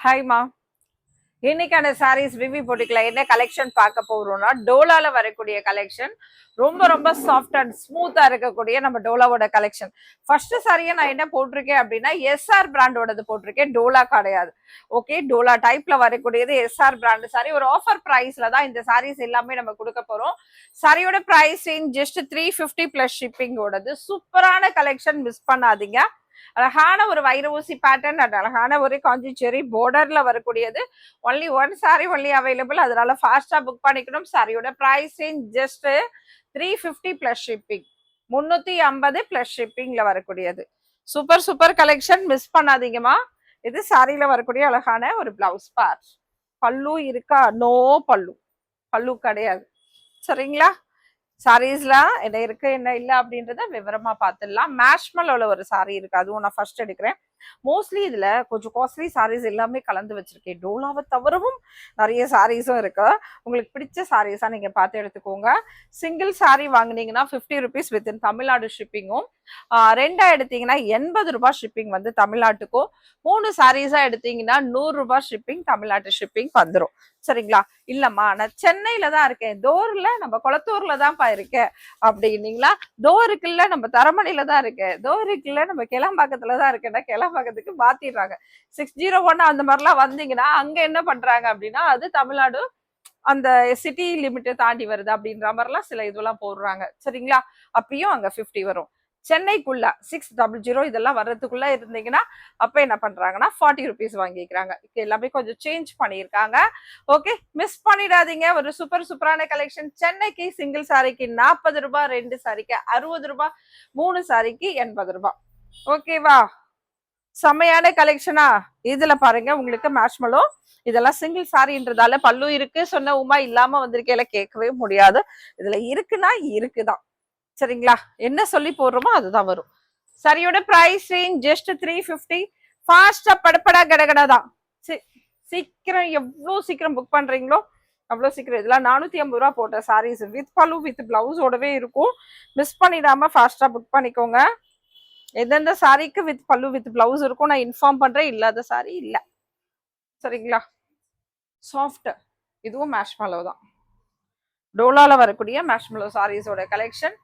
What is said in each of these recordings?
ஹாய்மா. இன்னைக்கான சாரீஸ் ரிவ்யூ போட்டுக்கலாம். என்ன கலெக்ஷன் பார்க்க போறோம்னா டோலால வரக்கூடிய கலெக்ஷன். ரொம்ப ரொம்ப சாஃப்ட் அண்ட் ஸ்மூத்தா இருக்கக்கூடிய நம்ம டோலாவோட கலெக்ஷன். ஃபர்ஸ்ட் சாரியை நான் என்ன போட்டிருக்கேன் அப்படின்னா எஸ்ஆர் பிராண்டோடது போட்டிருக்கேன், டோலா கிடையாது. ஓகே, டோலா டைப்ல வரக்கூடியது எஸ்ஆர் பிராண்ட் சாரி. ஒரு ஆஃபர் பிரைஸ்ல தான் இந்த சாரீஸ் எல்லாமே நம்ம கொடுக்க போறோம். சாரியோட பிரைஸ் ஜஸ்ட் 350 பிளஸ் ஷிப்பிங் ஓடது. சூப்பரான கலெக்ஷன், மிஸ் பண்ணாதீங்க. அழகான ஒரு வைர ஊசி பேட்டர்ன் அண்ட் அழகான ஒரு காஞ்சி செரி பார்டர்ல வரக்கூடியது. Only one sari only available, அதனால ஃபாஸ்டா புக் பண்ணிக்கணும். சாரியோட price just 350 plus shipping, 350 plus ஷிப்பிங்ல வரக்கூடியது. சூப்பர் சூப்பர் கலெக்ஷன், மிஸ் பண்ணாதீங்கம்மா. இது சாரியில வரக்கூடிய அழகான ஒரு பிளவுஸ் பார்ட். பல்லு இருக்கா? நோ பல்லு, பல்லு கிடையாது. சரிங்களா? சாரீஸ்ல என்ன இருக்கு என்ன இல்ல அப்படின்றத விவரமா பார்த்துடலாம். மேஷ்மலோல ஒரு சாரி இருக்கு, அதுவும் நான் ஃபர்ஸ்ட் எடுக்கிறேன். மோஸ்ட்லி இதுல கொஞ்சம் காஸ்ட்லி சாரீஸ் எல்லாமே கலந்து வச்சிருக்கேன். டோலாவை தவிரவும் நிறைய சாரீஸும் இருக்கு. உங்களுக்கு பிடிச்ச சாரீஸா நீங்க பார்த்து எடுத்துக்கோங்க. சிங்கிள் சாரி வாங்கினீங்கன்னா 50 ருபீஸ் வித்தின் தமிழ்நாடு ஷிப்பிங்கும், ரெண்டா எடுத்தீங்கன்னா 80 ரூபாய் ஷிப்பிங் வந்து தமிழ்நாட்டுக்கும், 3 சாரீஸா எடுத்தீங்கன்னா 100 ரூபாய் ஷிப்பிங் தமிழ்நாட்டு ஷிப்பிங் வந்துடும். சரிங்களா? இல்லம்மா நான் சென்னையில தான் இருக்கேன், தோர்ல நம்ம குளத்தூர்ல தான்ப்பா இருக்கேன் அப்படின்னீங்களா, தோருக்குள்ள நம்ம தரமணில தான் இருக்கேன், தோருக்குள்ள நம்ம கிளம்பாக்கத்துல தான் இருக்கேன்னா கிளம்பாக்கத்துக்கு மாத்திடுறாங்க. 601 அந்த மாதிரிலாம் வந்தீங்கன்னா அங்க என்ன பண்றாங்க அப்படின்னா அது தமிழ்நாடு அந்த சிட்டி லிமிட்டை தாண்டி வருது அப்படின்ற மாதிரிலாம் சில இதெல்லாம் போடுறாங்க. சரிங்களா? அப்பயும் அங்க 50 வரும். சென்னைக்குள்ள 600 இதெல்லாம் வர்றதுக்குள்ள இருந்தீங்கன்னா அப்ப என்ன பண்றாங்கன்னா 40 ருபீஸ் வாங்கிக்கிறாங்க. எல்லாமே கொஞ்சம் சேஞ்ச் பண்ணியிருக்காங்க. ஓகே, மிஸ் பண்ணிடாதீங்க. ஒரு சூப்பர் சூப்பரான கலெக்ஷன். சென்னைக்கு சிங்கிள் சாரிக்கு 40 ரூபாய், 2 சாரிக்கு 60 ரூபாய், 3 சாரிக்கு 80 ரூபாய். ஓகேவா? செம்மையான கலெக்ஷனா. இதுல பாருங்க உங்களுக்கு மேஷ்மலோ, இதெல்லாம் சிங்கிள் சாரின்றதால பல்லு இருக்கு சொன்ன உமா இல்லாம வந்திருக்கேல கேட்கவே முடியாது. இதுல இருக்குன்னா இருக்குதான். சரிங்களா? என்ன சொல்லி போடுறோமோ அதுதான் வரும். சரியோட பிரைஸ் ரேஞ்ச் ஜஸ்ட் 350. ஃபாஸ்டா படப்படா கடகடா தான். சீக்கிரம் எவ்வளவு சீக்கிரம் புக் பண்றீங்களோ அவ்வளவு சீக்கிரம். இதெல்லாம் 450 ரூபா போட்ட சாரீஸ் வித் பல்லு வித் பிளவுஸோடவே இருக்கும். மிஸ் பண்ணிடாம ஃபாஸ்டா புக் பண்ணிக்கோங்க. எந்தெந்த சாரிக்கு வித் பல்லு வித் பிளவுஸ் இருக்கும் நான் இன்ஃபார்ம் பண்றேன், இல்லாத சாரி இல்ல. சரிங்களா? சாஃப்ட், இதுவும் மேஷ்மலோ தான். டோலால வரக்கூடிய மேஷ்மலோ சாரீஸோட கலெக்ஷன்.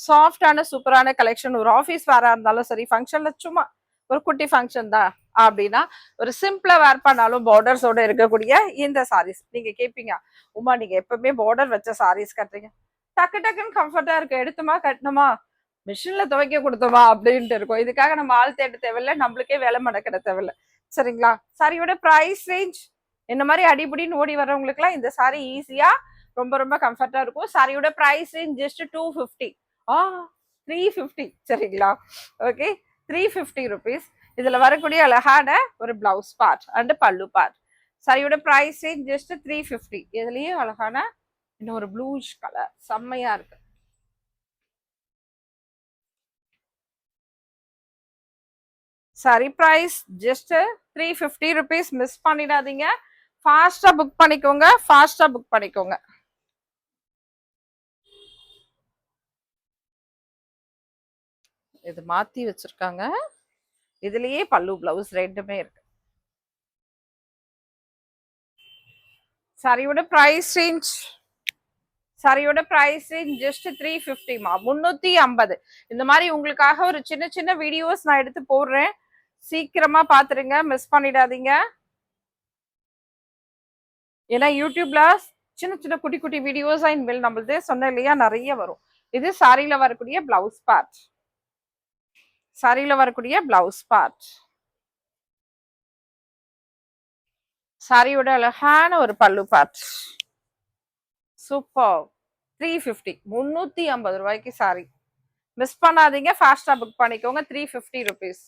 சாஃப்டான சூப்பரான கலெக்ஷன். ஒரு ஆஃபீஸ் வேரா இருந்தாலும் சரி, ஃபங்க்ஷன்ல சும்மா ஒரு குட்டி ஃபங்க்ஷன் தான் அப்படின்னா ஒரு சிம்பிளா வேர் பண்ணாலும் பார்டர்ஸோட இருக்கக்கூடிய இந்த சாரீஸ். நீங்க கேட்பீங்க, உமா நீங்க எப்பவுமே பார்டர் வச்ச சாரீஸ் கட்டுறீங்க, டக்கு டக்குன்னு கம்ஃபர்டா இருக்கு, எடுத்துமா கட்டணுமா மிஷின்ல துவைக்க கொடுத்தோமா அப்படின்ட்டு இருக்கும். இதுக்காக நம்ம ஆள் தேட தேவையில்லை, நம்மளுக்கே வேலை மடக்கிட தேவையில்லை. சரிங்களா? சாரியோட பிரைஸ் ரேஞ்ச் இந்த மாதிரி அடிபடின்னு ஓடி வர்றவங்களுக்கு எல்லாம் இந்த சாரி ஈஸியா ரொம்ப ரொம்ப கம்ஃபர்டா இருக்கும். சாரியோட பிரைஸ் ரேஞ்ச் ஜஸ்ட் 250. 350. சரிங்களா? Okay, 350 rupees. இதுல வரக்கூடிய அழகான ஒரு blouse part and pallu part. சாரியோட பிரைஸ் ரேஞ்ச் ஜஸ்ட் 350. இதுலயும் அழகான இன்னொரு ப்ளூஷ் கலர் செம்மையா இருக்கு. Sari price just 350 rupees. Miss பண்ணிடாதீங்க. ஃபாஸ்டா புக் பண்ணிக்கோங்க, ஃபாஸ்டா புக் பண்ணிக்கோங்க. இது மாத்தி வச்சிருக்காங்க. இதுலயே பல்லு பிளவுஸ் ரெண்டுமே இருக்கு. சாரியோட பிரைஸ் ரேஞ்ச் ஜஸ்ட் 350மா, 350. இந்த மாதிரி உங்களுக்காக ஒரு சின்ன சின்ன வீடியோஸ் நான் எடுத்து போடுறேன், சீக்கிரமா பாத்துருங்க, மிஸ் பண்ணிடாதீங்க. ஏன்னா யூடியூப்ல சின்ன சின்ன குட்டி குட்டி வீடியோஸா இனிமேல் நம்மளது சொன்ன இல்லையா நிறைய வரும். இது சாரியில வரக்கூடிய பிளவுஸ் பார்ட். சாரியில வரக்கூடிய பிளவுஸ் பார்ட். சாரியோட அழகான ஒரு பல்லு பார்ட். சூப்பர். 350, 350 ரூபாய்க்கு சாரி. மிஸ் பண்ணாதீங்க, ஃபாஸ்டா புக் பண்ணிக்கோங்க. 350 ருபீஸ்.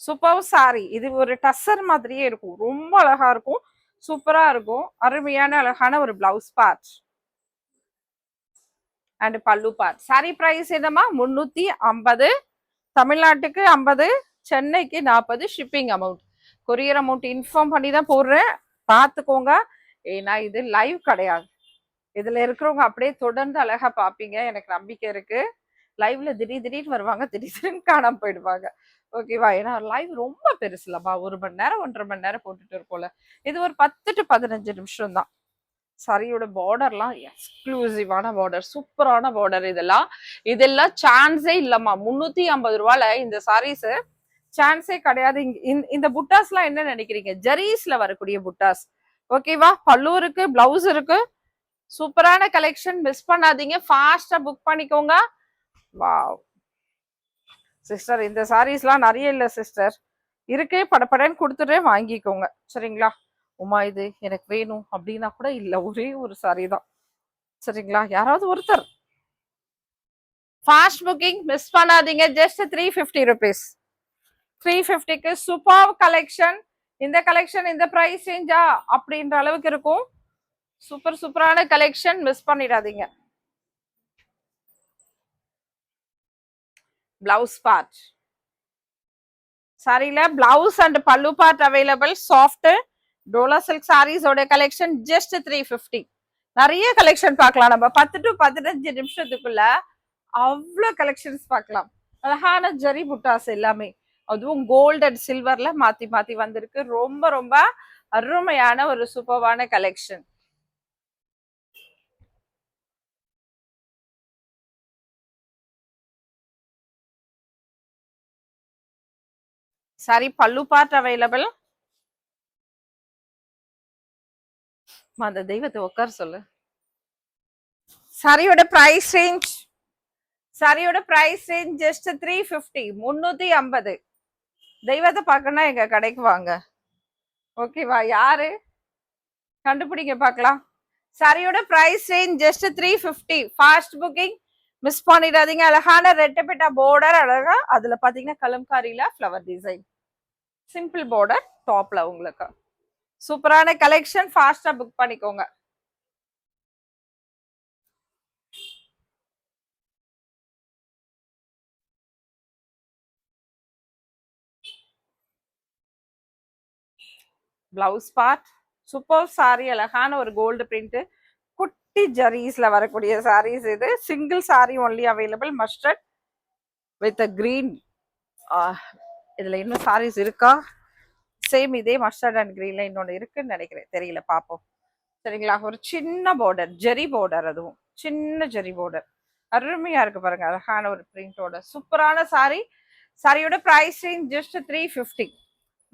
Super sorry. இது ஒரு டசர் மாதிரியே இருக்கும், ரொம்ப அழகா இருக்கும், சூப்பரா இருக்கும். அருமையான அழகான ஒரு blouse part and pallu part. Sari price என்னமா? 350. தமிழ்நாட்டுக்கு 50, சென்னைக்கு 40 shipping amount. Courier amount inform பண்ணி தான் போடுறேன், பார்த்துக்கோங்க. ஏன்னா இது லைவ் கிடையாது. இதுல இருக்கிறவங்க அப்படியே தொடர்ந்து அழகா பாப்பீங்க, எனக்கு நம்பிக்கை இருக்கு. லைவ்ல திடீர்னு வருவாங்க, திடீர்னு காணாம போயிடுவாங்க. ஓகேவா? ஏன்னா லைவ் ரொம்ப பெருசுலப்பா. 1 மணி நேரம் 1.5 மணி நேரம் போட்டுட்டு இருக்கோம்ல. இது ஒரு 10 to 15 நிமிஷம் தான். சரியோட பார்டர்லாம் எக்ஸ்க்ளூசிவான பார்டர், சூப்பரான பார்டர். இதெல்லாம் சான்ஸே இல்லம்மா. 350 ரூபால இந்த சாரீஸ் சான்ஸே கிடையாது. இந்த புட்டாஸ்லாம் என்ன நினைக்கிறீங்க? ஜரீஸ்ல வரக்கூடிய புட்டாஸ். ஓகேவா? பல்லு இருக்கு, பிளவுஸ் இருக்கு. சூப்பரான கலெக்ஷன், மிஸ் பண்ணாதீங்க. ஃபாஸ்டா புக் பண்ணிக்கோங்க. வாவ் சிஸ்டர், இந்த சாரீஸ்லாம் நிறைய இல்ல சிஸ்டர், இருக்கு. படப்படன்னு கொடுத்துட்டே வாங்கிக்கோங்க. சரிங்களா? உமா இது எனக்கு வேணும் அப்படின்னா கூட இல்ல, ஒரே ஒரு சாரி தான். சரிங்களா? யாராவது ஒருத்தர் ஃபாஸ்ட் புக்கிங் மிஸ் பண்ணாதீங்க. Just 350 rupees. 350க்கு சூப்பர் கலெக்ஷன். இந்த கலெக்ஷன் இந்த பிரைஸ் ரேஞ்சா அப்படின்ற அளவுக்கு இருக்கும். சூப்பரான கலெக்ஷன், மிஸ் பண்ணிடாதீங்க. பிளவுஸ் பார்ட் சாரில blouse and pallu part available. Soft dola silk saris ஓட கலெக்ஷன் ஜஸ்ட் 350. நிறைய கலெக்ஷன் பார்க்கலாம் நம்ம. 10 to 15 நிமிஷத்துக்குள்ள அவ்வளவு கலெக்ஷன்ஸ் பார்க்கலாம். அழகான ஜரி புட்டாஸ் எல்லாமே, அதுவும் கோல்ட் அண்ட் சில்வர்ல மாத்தி மாத்தி வந்திருக்கு. ரொம்ப ரொம்ப அருமையான ஒரு சூப்பரான கலெக்ஷன். சாரி பல்லு பார்ட் அவைலபிள். அந்த தெய்வத்தை உட்கார சொல்லு. சாரியோட பிரைஸ் ரேஞ்ச் ஜஸ்ட் 350. 350. தெய்வத்தை பார்க்கணும்னா எங்க கடைக்கு வாங்க. ஓகேவா? யாரு கண்டுபிடிக்க பார்க்கலாம். சாரியோட price range just 350. Fast booking miss பண்ணிடாதீங்க. அழகான ரெட்டப்பட்ட பார்டர், அழகா அதுல பாத்தீங்கன்னா கலம்காரியில ஃப்ளவர் டிசைன், சிம்பிள் பார்டர் டாப்ல உங்களுக்கு. சூப்பரான கலெக்ஷன், ஃபாஸ்டா புக் பண்ணிக்கோங்க. பிளவுஸ் பார்ட் சூப்பர் சாரி, அழகான ஒரு கோல்டு பிரிண்ட், குட்டி ஜரீஸ்ல வரக்கூடிய சாரீஸ். இது single sorry only available. Mustard with green. இதுல இன்னும் சாரீஸ் இருக்கா? சேம் இதே மஸ்டர்ட் அண்ட் கிரீன்ல இன்னொன்னு இருக்குன்னு நினைக்கிறேன், தெரியல, பாப்போம். சரிங்களா? ஒரு சின்ன பார்டர், ஜெரி பார்டர், அதுவும் சின்ன ஜெரி பார்டர், அருமையா இருக்கு பாருங்க. அழகான ஒரு பிரிண்டோட சூப்பரான சாரி. சாரியோட பிரைஸ் ரேஞ்ச் ஜஸ்ட் 350.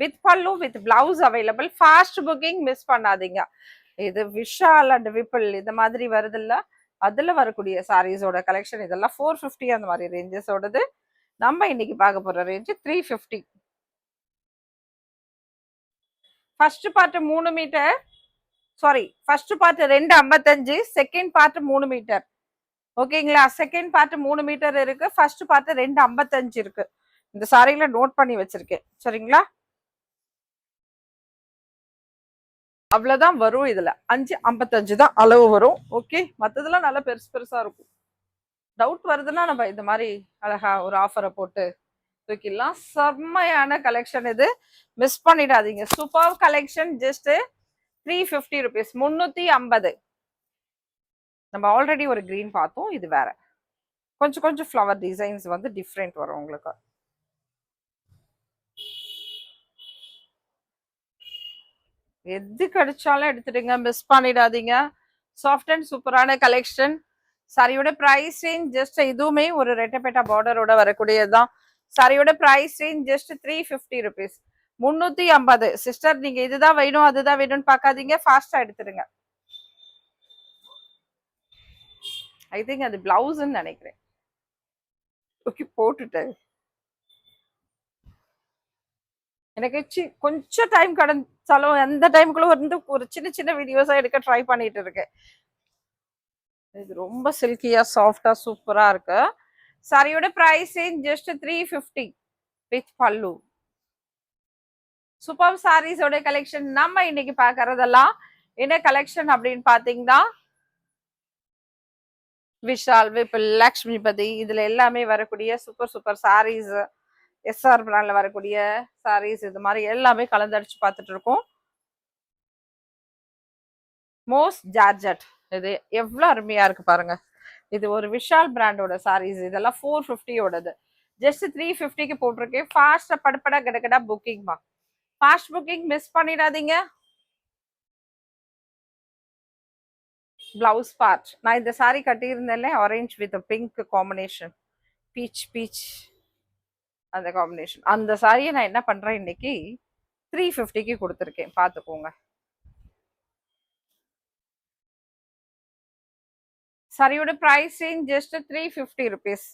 வித் பல்லு with blouse available. Fast booking miss பண்ணாதீங்க. இது விஷால் அண்ட் விப்பிள் இந்த மாதிரி வருது இல்ல, அதுல வரக்கூடிய சாரீஸோட கலெக்ஷன். இதெல்லாம் 450 அந்த மாதிரி ரேஞ்சஸோடது. நம்ம இன்னைக்கு பார்க்க போற range 350. First part 3 metre, sorry first part 255, second part 3 metre. ஓகேங்களா? செகண்ட் பார்ட் 3 மீட்டர் இருக்கு, ஃபர்ஸ்ட் பார்ட் 255 இருக்கு. இந்த சாரியில நோட் பண்ணி வச்சிருக்கேன். சரிங்களா? அவ்வளவுதான் வரும். இதுல 555 தான் அளவு வரும். ஓகே, மத்ததெல்லாம் நல்லா பெருசு பெருசா இருக்கும். டவுட் வருதுன்னா நம்ம இந்த மாதிரி அழகா ஒரு ஆஃபரை போட்டு தூக்கிடலாம். செம்மையான கலெக்ஷன் இது, மிஸ் பண்ணிடாதீங்க. Super collection. Just 350 rupees. 350. நம்ம ஆல்ரெடி ஒரு கிரீன் பார்த்தோம், இது வேற. கொஞ்சம் ஃப்ளவர் டிசைன்ஸ் வந்து டிஃப்ரெண்ட் வரும் உங்களுக்கு. எது கிடைச்சாலும் எடுத்துடுங்க, மிஸ் பண்ணிடாதீங்க. சாஃப்ட் அண்ட் சூப்பரான கலெக்ஷன். சாரியோட பிரைஸ் ரேஞ்ச் ஜஸ்ட், இதுவுமே ஒரு ரெட்டப்பேட்டா பார்டரோட வரக்கூடியதுதான். சாரியோட price range just 350 rupees. 350. Sister, நீங்க இதுதான் வேணும் அதுதான் வேணும்னு பார்க்காதீங்க, ஃபாஸ்டா எடுத்துடுங்க. ஐ திங்க் அது பிளவுஸ்ன்னு நினைக்கிறேன். ஓகே, போட்டுட்டேன். எனக்கு கொஞ்சம் டைம் கிடைச்சாலும் அந்த டைமுக்குள்ள வந்து ஒரு சின்ன வீடியோஸா எடுக்க ட்ரை பண்ணிட்டு இருக்கேன். இது ரொம்ப சில்கியா சாஃப்டா சூப்பரா இருக்கு. சாரியோட price just 350 with pallu. Super சாரீஸோட கலெக்ஷன். நம்ம இன்னைக்கு பாக்குறதெல்லாம் என்ன கலெக்ஷன் அப்படின்னு பாத்தீங்கன்னா, விஷால், விப்பிள், லக்ஷ்மிபதி இதுல எல்லாமே வரக்கூடிய சூப்பர் சாரீஸ், எஸ்ஆர் பிராண்ட்ல வரக்கூடிய சாரீஸ், இது மாதிரி எல்லாமே கலந்தடிச்சு பார்த்துட்டு இருக்கோம். Most georgette. இது எவ்வளவு அருமையா இருக்கு பாருங்க. இது ஒரு விஷால் பிராண்டோட சாரீஸ். இதெல்லாம் 450 ஓடது. ஜஸ்ட் 350க்கு போட்டிருக்கேன். ஃபாஸ்டா படப்படா கடகடா புக்கிங்மா. ஃபாஸ்ட் புக்கிங் மிஸ் பண்ணிடாதீங்க. பிளவுஸ் பார்ட் நான் இந்த சாரி கட்டியிருந்தேன்ல, orange with pink combination, peach peach அந்த காம்பினேஷன். அந்த சாரியை நான் என்ன பண்றேன் இன்னைக்கு 350க்கு கொடுத்துருக்கேன். பார்த்துக்கோங்க. சாரியோட பிரைஸ் ஜஸ்ட் 350 ருபீஸ்.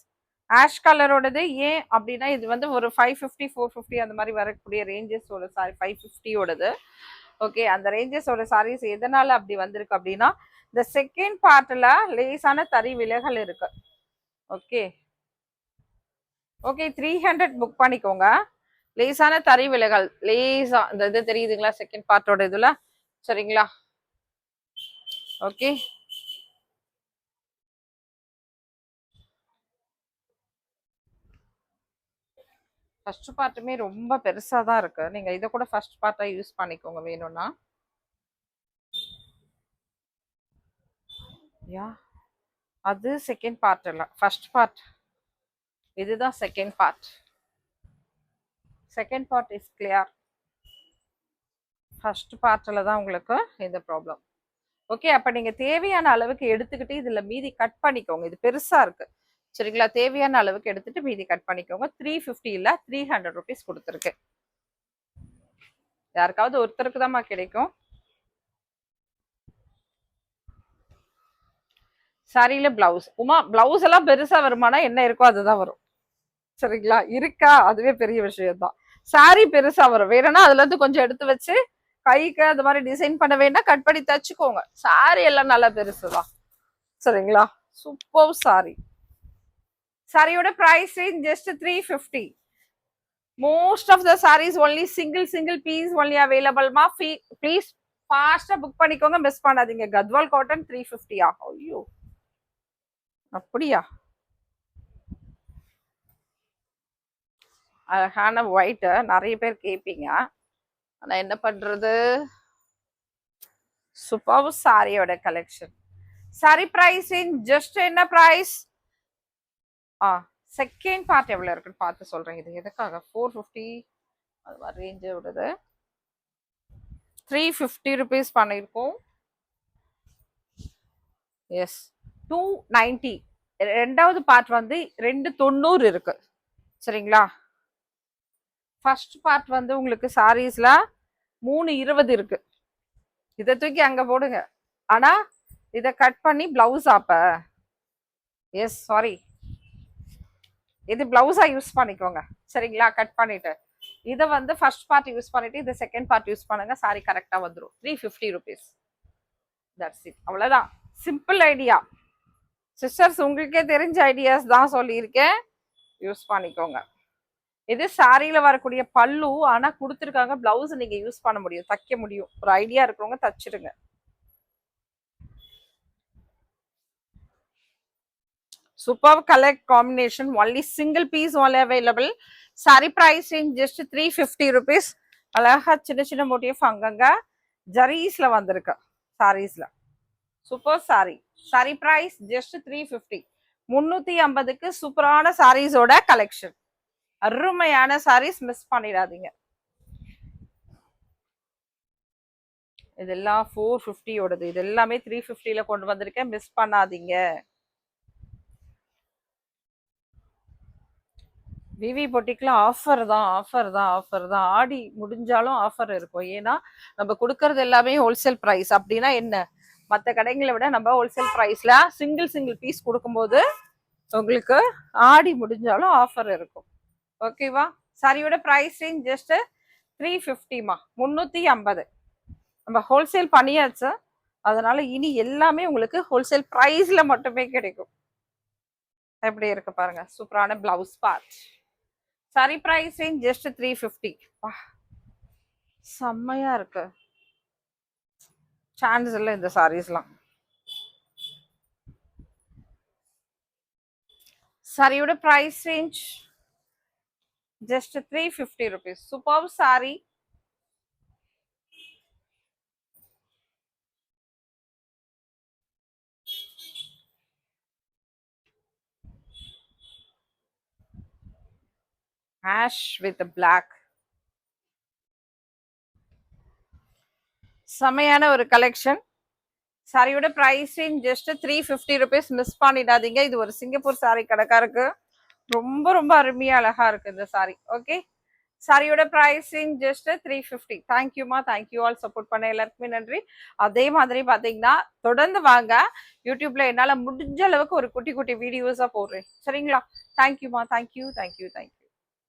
ஆஷ் கலரோடது. ஏன் அப்படின்னா இது வந்து ஒரு 550 450 அந்த மாதிரி வரக்கூடிய ரேஞ்சஸோட சாரி. 550ஓடது. ஓகே, அந்த ரேஞ்சஸோட சாரீஸ் எதனால அப்படி வந்திருக்கு அப்படின்னா இந்த செகண்ட் பார்ட்ல லேசான தறி விலைகள் இருக்கு. ஓகே ஓகே, 300 புக் பண்ணிக்கோங்க. லேசான தறி விலைகள், லேசா இந்த இது தெரியுதுங்களா செகண்ட் பார்ட்டோட இதுல, சரிங்களா? ஓகே, ஃபர்ஸ்ட் பார்ட்டுமே ரொம்ப பெருசா தான் இருக்கு. நீங்க இதை கூட ஃபர்ஸ்ட் பார்ட்டா யூஸ் பண்ணிக்கோங்க வேணும்னா. யா, அது செகண்ட் பார்ட் இல்ல, ஃபர்ஸ்ட் பார்ட். இதுதான் second part. Second part is clear. First பார்ட்ல தான் உங்களுக்கு இந்த ப்ராப்ளம். ஓகே, அப்ப நீங்க தேவையான அளவுக்கு எடுத்துக்கிட்டு இதுல மீதி கட் பண்ணிக்கோங்க. இது பெருசா இருக்கு, சரிங்களா? தேவையான அளவுக்கு எடுத்துட்டு மீதி கட் பண்ணிக்கோங்க. 350 இல்ல 300 ருபீஸ் கொடுத்துருக்கு. யாருக்காவது ஒருத்தருக்கு தான்மா கிடைக்கும். சாரியில பிளவுஸ் உமா, பிளவுஸ் எல்லாம் பெருசா வருமானா என்ன இருக்கோ அதுதான் வரும், சரிங்களா? இருக்கா, அதுவே பெரிய விஷயம் தான். சாரி பெருசா வரும், வேணும்னா அதுல இருந்து கொஞ்சம் எடுத்து வச்சு கைக்கு அது மாதிரி டிசைன் பண்ண வேண்டாம், கட் பண்ணி தச்சுக்கோங்க. சாரி எல்லாம் நல்லா பெருசுதான், சரிங்களா? சூப்பர் சாரி. சாரியோட price just 350. Most of the saris only single piece only அவைலபிள்மா. ப்ளீஸ் ஃபாஸ்டா புக் பண்ணிக்கோங்க, மிஸ் பண்ணாதீங்க. கத்வால் காட்டன் 350. ஐயோ, அப்படியா? அழகான ஒயிட் நிறைய பேர் கேட்பீங்க, ஆனா என்ன பண்றது, சூப்பர் சாரியோட கலெக்ஷன். சாரி பிரைஸ் ஜஸ்ட் என்ன பிரைஸ்? செகண்ட் பார்ட் எவ்வளவு இருக்குன்னு பார்த்து சொல்றேன். இது எதுக்காக 450 அது மாதிரி ரேஞ்சு விடுது. 350 ருபீஸ் பண்ணியிருக்கோம். எஸ், 290. ரெண்டாவது பார்ட் வந்து 290 இருக்கு, சரிங்களா? ஃபர்ஸ்ட் பார்ட் வந்து உங்களுக்கு சாரீஸ்ல 320 இருக்கு. இதை தூக்கி அங்க போடுங்க. ஆனா இதை கட் பண்ணி பிளவுஸ் அப்ப, எஸ் சாரி, இது பிளவுஸா யூஸ் பண்ணிக்கோங்க, சரிங்களா? கட் பண்ணிட்டு இதை வந்து ஃபர்ஸ்ட் பார்ட் யூஸ் பண்ணிட்டு இதை செகண்ட் பார்ட் யூஸ் பண்ணுங்க. சாரி கரெக்டா வந்துடும். 350 ருபீஸ். தட்ஸ் இட், அவ்வளவுதான். சிம்பிள் ஐடியா சிஸ்டர்ஸ், உங்களுக்கே தெரிஞ்ச ஐடியாஸ் தான் சொல்லியிருக்கேன், யூஸ் பண்ணிக்கோங்க. இது சாரியில வரக்கூடிய பல்லு, ஆனா கொடுத்துருக்காங்க பிளவுஸ் நீங்க யூஸ் பண்ண முடியும், தைக்க முடியும். ஒரு ஐடியா இருக்கிறவங்க தச்சிடுங்க. Superb color combination, only single piece only available. Sari price in just 350 rupees. அழகா சின்ன சின்ன மோட்டிவ் அங்கங்க ஜரீஸ்ல வந்திருக்கு சாரீஸ்ல. Super sari. Sari price just 350. 350க்கு சூப்பரான சாரீஸோட கலெக்ஷன். அருமையான சாரீஸ், மிஸ் பண்ணிடாதீங்க. இதெல்லாம் 450 ஓடது, இது எல்லாமே 350ல கொண்டு வந்திருக்கேன், மிஸ் பண்ணாதீங்க. விவி பொட்டிக்ல ஆஃபர் தான், ஆஃபர் தான், ஆஃபர் தான். ஆடி முடிஞ்சாலும் ஆஃபர் இருக்கும். ஏன்னா நம்ம கொடுக்கறது எல்லாமே ஹோல்சேல் ப்ரைஸ். அப்படின்னா என்ன, மற்ற கடைகளை விட நம்ம ஹோல்சேல் ப்ரைஸ்ல சிங்கிள் பீஸ் கொடுக்கும்போது உங்களுக்கு ஆடி முடிஞ்சாலும் ஆஃபர் இருக்கும். ஓகேவா? சாரியோட ப்ரைஸ் ஜஸ்ட் 350மா, 350. நம்ம ஹோல்சேல் பண்ணியாச்சு, அதனால இனி எல்லாமே உங்களுக்கு ஹோல்சேல் ப்ரைஸ்ல மட்டுமே கிடைக்கும். எப்படி இருக்கு பாருங்க, சூப்பரான blouse part. Sari price just 350. செம்மையா இருக்கு, சான்ஸ் இல்லை இந்த சாரீஸ்லாம். சாரியோட price range just 350 rupees. Super sari. Ash with black. செமையான ஒரு கலெக்ஷன். சாரியோட பிரைஸிங் ஜஸ்ட் 350 ருபீஸ். மிஸ் பண்ணிடாதீங்க. இது ஒரு சிங்கப்பூர் சாரி கடைக்காருக்கு ரொம்ப ரொம்ப அருமையா அழகா இருக்கு இந்த சாரி. ஓகே, சாரியோட பிரைசிங் ஜஸ்ட் 350. தேங்க்யூமா, தேங்க்யூ ஆல். சப்போர்ட் பண்ண எல்லாருக்குமே நன்றி. அதே மாதிரி பாத்தீங்கன்னா தொடர்ந்து வாங்க. யூடியூப்ல என்னால முடிஞ்ச அளவுக்கு ஒரு குட்டி குட்டி வீடியோஸா போடுறேன். சரிங்களா? தேங்க்யூமா, தேங்க்யூ, தேங்க்யூ, தேங்க்யூ.